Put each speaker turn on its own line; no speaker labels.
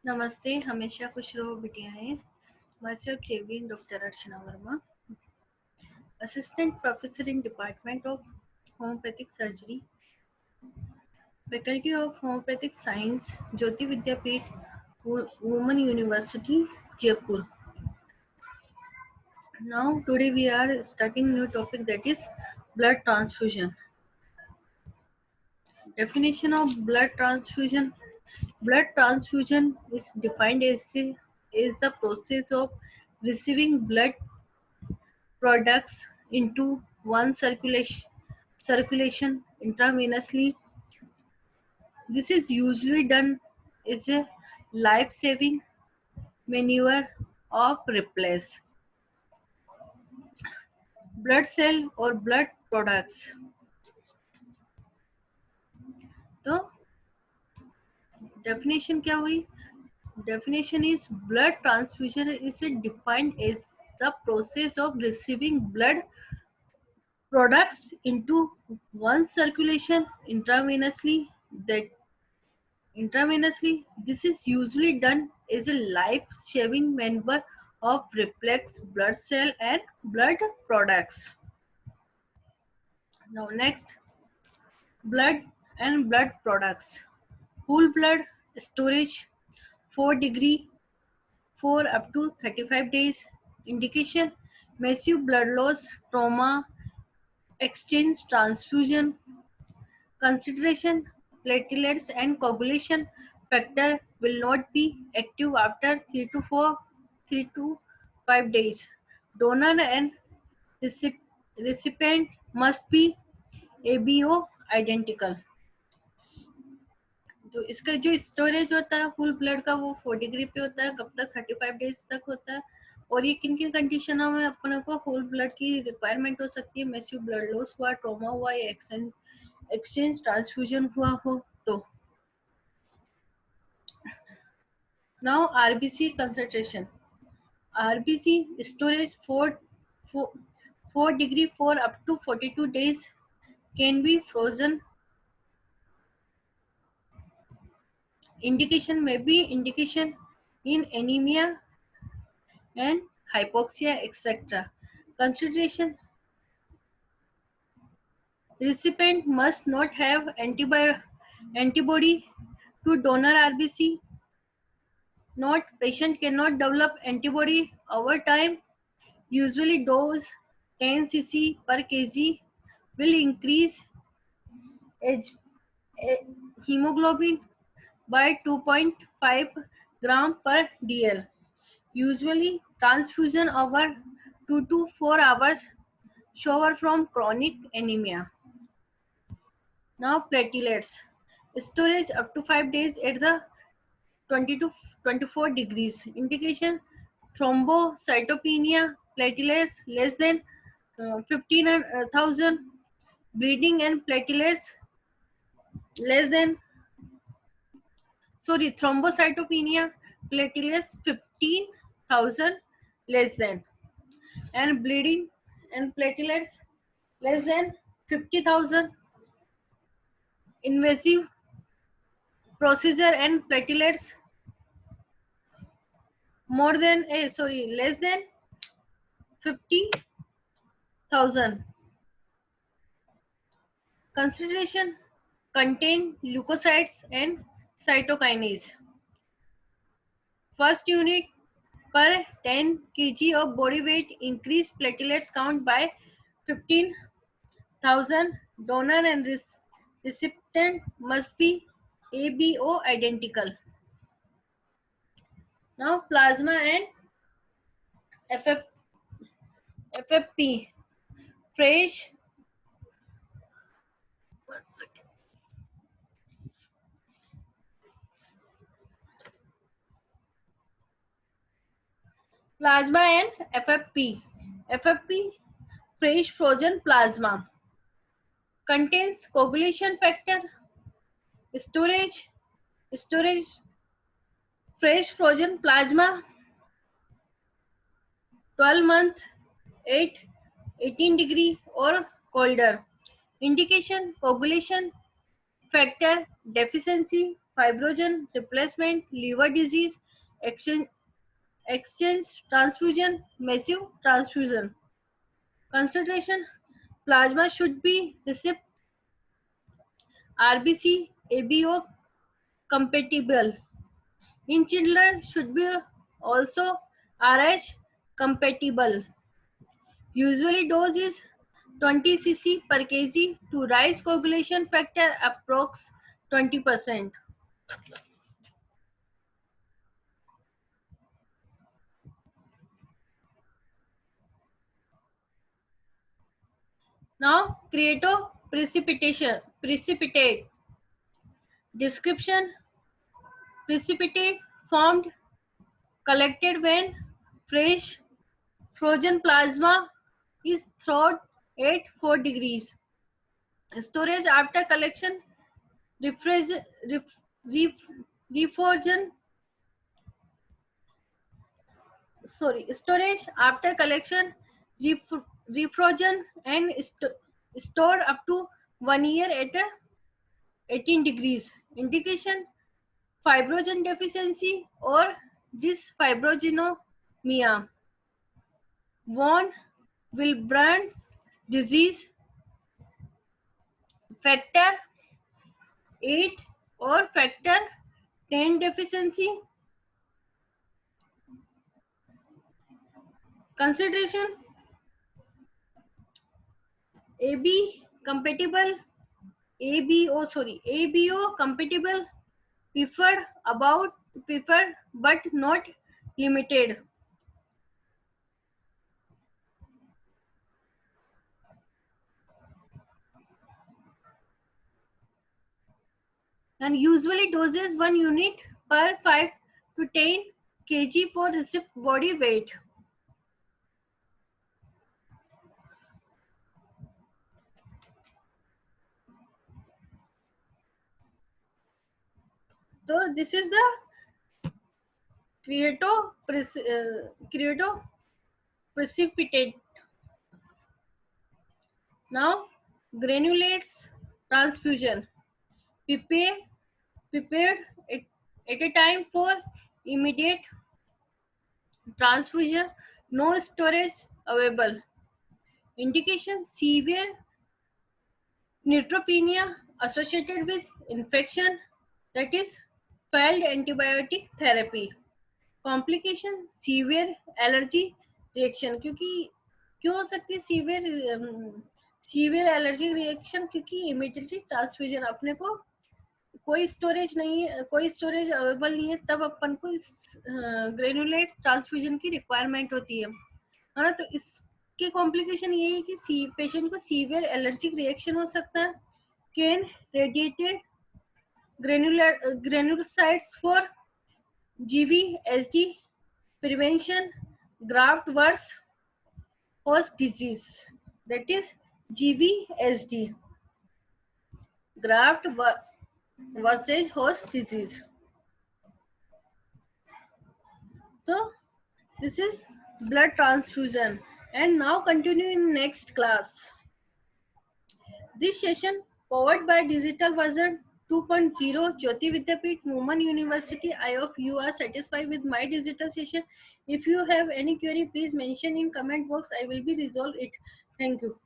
नमस्ते, हमेशा खुश रहो बिटियाएं। Myself JV Dr. Archana Verma, Assistant Professor in Department of Homeopathic Surgery, Faculty of Homeopathic Science, Jyoti Vidyapeeth, Women University, Jaipur. Now today we are starting new topic, that is blood transfusion. Definition of blood transfusion. Blood transfusion is defined as the process of receiving blood products into one circulation intravenously. This is usually done as a life-saving maneuver of replace blood cell or blood products. तो definition क्या हुई? Definition is blood transfusion is defined as the process of receiving blood products into one circulation intravenously. This is usually done as a life-saving maneuver of reflex blood cell and blood products. Now next, blood and blood products. Whole blood storage 4 degree 4 up to 35 days. Indication: massive blood loss, trauma, exchange transfusion. Consideration: platelets and coagulation factor will not be active after 3 to 5 days. Donor and recipient must be ABO identical. जो इसका जो storage होता है full blood का वो 4 degree पे होता है, कब तक 35 डेज तक होता है। और ये किन किन कंडीशनों में अपने को होल ब्लड की रिक्वायरमेंट हो सकती है? मैसिव ब्लड लॉस हुआ, ट्रॉमा हुआ या एक्सचेंज ट्रांसफ्यूजन हुआ हो तो। Now RBC concentration. RBC storage 4 degree 4 up to 42 days can be frozen. Indication may be indication in anemia and hypoxia, etc. Consideration: recipient must not have antibody to donor RBC. Not patient cannot develop antibody over time. Usually dose 10 cc per kg will increase hemoglobin by 2.5 gram per dl. Usually transfusion over 2 to 4 hours suffer from chronic anemia. Now platelets. Storage up to 5 days at the 20 to 24 degrees. Indication: thrombocytopenia, platelets less than 15,000, bleeding and platelets less than, thrombocytopenia, platelets 15,000 less than, and bleeding and platelets less than 50,000. Invasive procedure and platelets less than 50,000. Consideration: contain leukocytes and cytokinase. First unit per 10 kg of body weight increase platelets count by 15,000. Donor and recipient must be ABO identical. Now plasma and FFP. Fresh plasma and FFP. FFP, fresh frozen plasma, contains coagulation factor. Storage fresh frozen plasma 12 month 18 degree or colder. Indication: coagulation factor deficiency fibrogen replacement, liver disease, exchange transfusion, massive transfusion. Consideration: plasma should be receipt RBC ABO compatible. In children should be also RH compatible. Usually dose is 20 cc per kg to rise coagulation factor approx 20%. Now creato precipitate description: precipitate formed collected when fresh frozen plasma is thawed at 4 degrees. Storage after collection: refrigeration, refrozen, storage after collection, refrozen and stored up to 1 year at 18 degrees. Indication: fibrogen deficiency or dysfibrogenemia, von Willebrand's disease, factor 8 or factor 10 deficiency. Consideration: AB compatible, ABO compatible, preferred but not limited. And usually doses 1 unit per 5 to 10 kg for receipt body weight. So this is the creato precipitate. Now granulates transfusion. Prepared at a time for immediate transfusion. No storage available. Indication: severe neutropenia associated with infection, that is failed antibiotic therapy. Complication: severe allergy reaction. क्योंकि क्यों हो सकती है severe allergy reaction? क्योंकि immediately transfusion अपने को कोई storage नहीं है, कोई स्टोरेज अवेलेबल नहीं है, तब अपन को इस ग्रेनुलेट ट्रांसफ्यूजन की रिक्वायरमेंट होती है ना। तो इसके कॉम्प्लिकेशन ये है कि पेशेंट को सीवियर एलर्जिक रिएक्शन हो सकता है. Can radiated granulocytes for GVHD prevention, graft versus host disease, that is GVHD, graft versus host disease. So this is blood transfusion, and now continue in next class. This session powered by digital version 2.0 Jyoti Vidyapeeth, Women University. I hope you are satisfied with my digital session. If you have any query, please mention in comment box. I will be resolve it. Thank you.